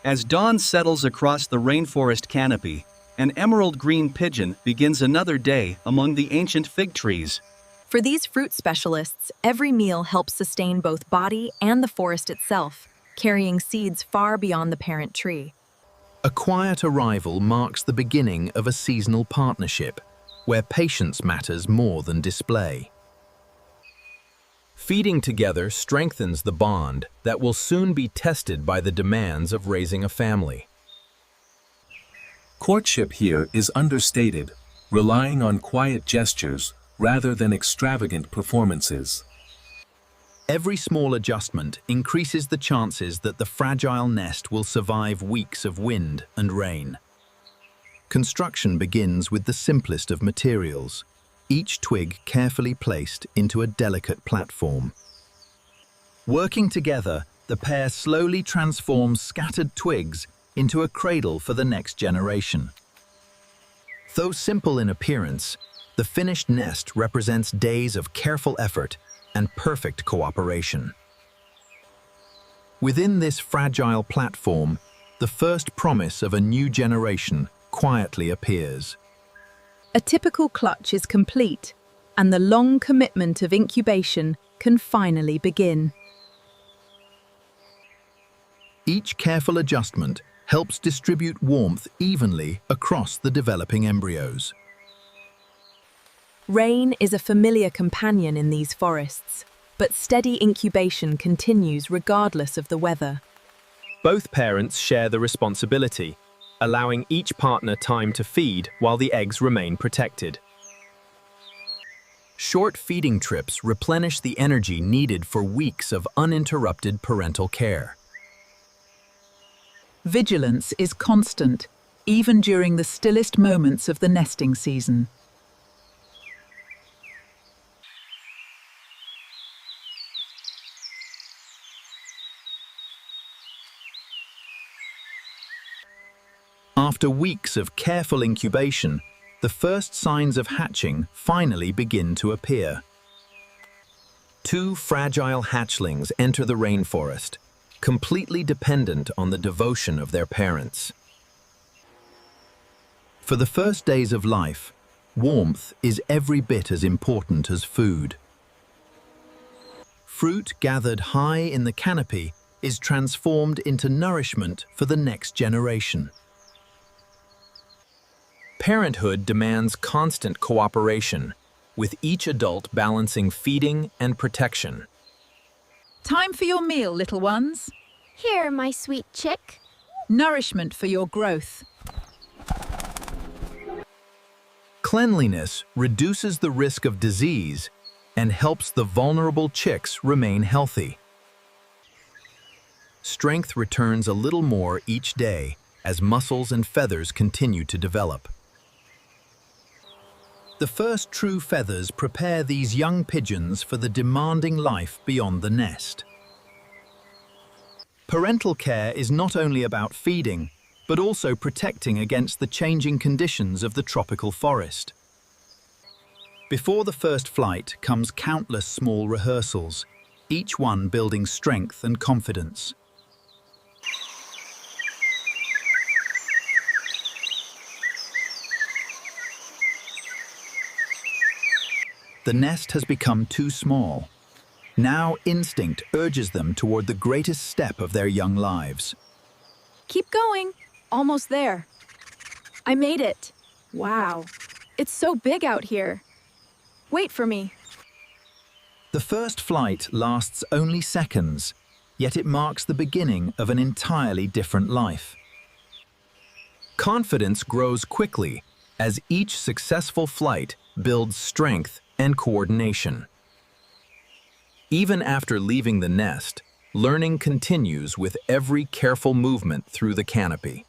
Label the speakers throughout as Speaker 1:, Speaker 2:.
Speaker 1: As dawn settles across the rainforest canopy, an emerald green pigeon begins another day among the ancient fig trees.
Speaker 2: For these fruit specialists, every meal helps sustain both body and the forest itself, carrying seeds far beyond the parent tree.
Speaker 3: A quiet arrival marks the beginning of a seasonal partnership, where patience matters more than display. Feeding together strengthens the bond that will soon be tested by the demands of raising a family.
Speaker 4: Courtship here is understated, relying on quiet gestures rather than extravagant performances.
Speaker 3: Every small adjustment increases the chances that the fragile nest will survive weeks of wind and rain. Construction begins with the simplest of materials, each twig carefully placed into a delicate platform. Working together, the pair slowly transforms scattered twigs into a cradle for the next generation. Though simple in appearance, the finished nest represents days of careful effort and perfect cooperation. Within this fragile platform, the first promise of a new generation quietly appears.
Speaker 5: A typical clutch is complete, and the long commitment of incubation can finally begin.
Speaker 3: Each careful adjustment helps distribute warmth evenly across the developing embryos.
Speaker 2: Rain is a familiar companion in these forests, but steady incubation continues regardless of the weather.
Speaker 6: Both parents share the responsibility, allowing each partner time to feed while the eggs remain protected.
Speaker 3: Short feeding trips replenish the energy needed for weeks of uninterrupted parental care.
Speaker 5: Vigilance is constant, even during the stillest moments of the nesting season.
Speaker 3: After weeks of careful incubation, the first signs of hatching finally begin to appear. Two fragile hatchlings enter the rainforest, completely dependent on the devotion of their parents. For the first days of life, warmth is every bit as important as food. Fruit gathered high in the canopy is transformed into nourishment for the next generation.
Speaker 6: Parenthood demands constant cooperation, with each adult balancing feeding and protection.
Speaker 5: Time for your meal, little ones.
Speaker 7: Here, my sweet chick.
Speaker 5: Nourishment for your growth.
Speaker 3: Cleanliness reduces the risk of disease and helps the vulnerable chicks remain healthy. Strength returns a little more each day as muscles and feathers continue to develop. The first true feathers prepare these young pigeons for the demanding life beyond the nest. Parental care is not only about feeding, but also protecting against the changing conditions of the tropical forest. Before the first flight comes countless small rehearsals, each one building strength and confidence. The nest has become too small. Now instinct urges them toward the greatest step of their young lives.
Speaker 2: Keep going. Almost there. I made it. Wow. It's so big out here. Wait for me.
Speaker 3: The first flight lasts only seconds, yet it marks the beginning of an entirely different life. Confidence grows quickly as each successful flight builds strength and coordination. Even after leaving the nest, learning continues with every careful movement through the canopy.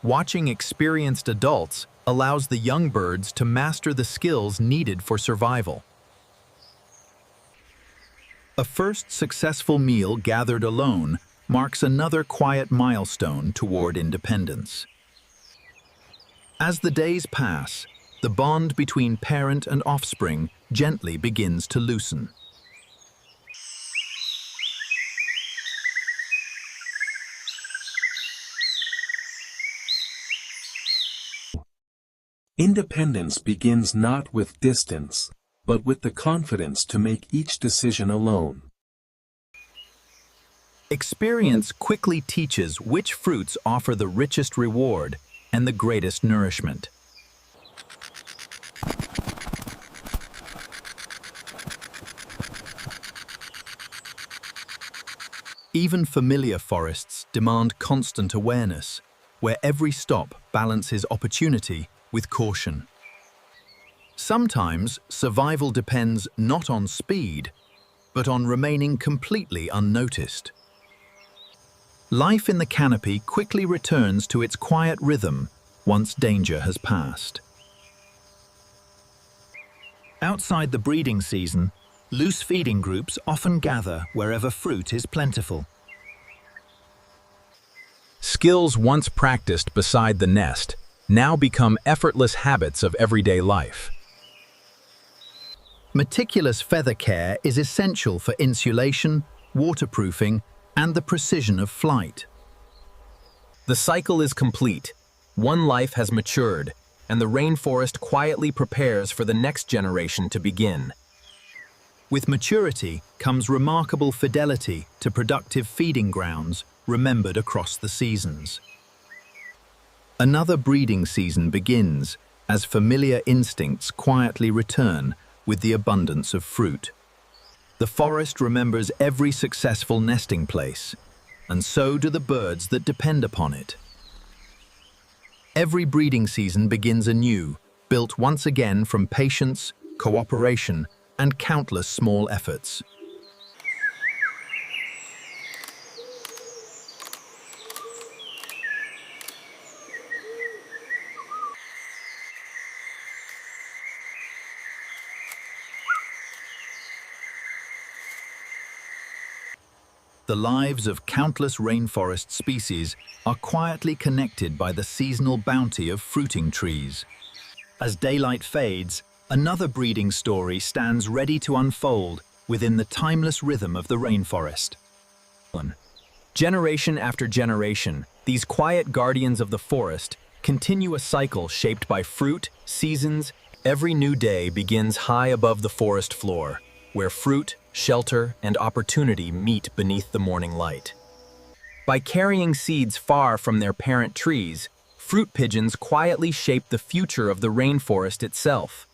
Speaker 3: Watching experienced adults allows the young birds to master the skills needed for survival. A first successful meal gathered alone marks another quiet milestone toward independence. As the days pass, the bond between parent and offspring gently begins to loosen.
Speaker 4: Independence begins not with distance, but with the confidence to make each decision alone.
Speaker 3: Experience quickly teaches which fruits offer the richest reward and the greatest nourishment. Even familiar forests demand constant awareness, where every stop balances opportunity with caution. Sometimes survival depends not on speed, but on remaining completely unnoticed. Life in the canopy quickly returns to its quiet rhythm once danger has passed. Outside the breeding season, loose feeding groups often gather wherever fruit is plentiful.
Speaker 6: Skills once practiced beside the nest now become effortless habits of everyday life.
Speaker 3: Meticulous feather care is essential for insulation, waterproofing, and the precision of flight.
Speaker 6: The cycle is complete. One life has matured, and the rainforest quietly prepares for the next generation to begin.
Speaker 3: With maturity comes remarkable fidelity to productive feeding grounds remembered across the seasons. Another breeding season begins as familiar instincts quietly return with the abundance of fruit. The forest remembers every successful nesting place, and so do the birds that depend upon it. Every breeding season begins anew, built once again from patience, cooperation, and countless small efforts. The lives of countless rainforest species are quietly connected by the seasonal bounty of fruiting trees. As daylight fades, another breeding story stands ready to unfold within the timeless rhythm of the rainforest.
Speaker 6: Generation after generation, these quiet guardians of the forest continue a cycle shaped by fruit, seasons. Every new day begins high above the forest floor, where fruit, shelter, and opportunity meet beneath the morning light. By carrying seeds far from their parent trees, fruit pigeons quietly shape the future of the rainforest itself.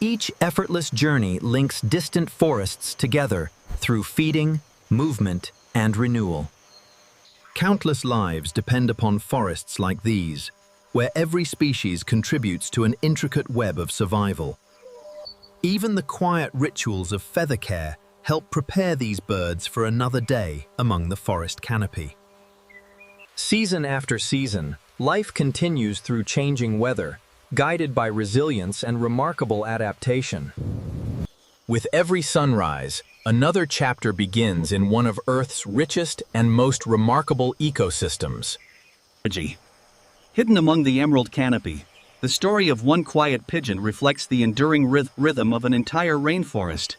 Speaker 3: Each effortless journey links distant forests together through feeding, movement, and renewal. Countless lives depend upon forests like these, where every species contributes to an intricate web of survival. Even the quiet rituals of feather care help prepare these birds for another day among the forest canopy.
Speaker 6: Season after season, life continues through changing weather, guided by resilience and remarkable adaptation. With every sunrise, another chapter begins in one of Earth's richest and most remarkable ecosystems.
Speaker 1: Hidden among the emerald canopy, the story of one quiet pigeon reflects the enduring rhythm of an entire rainforest.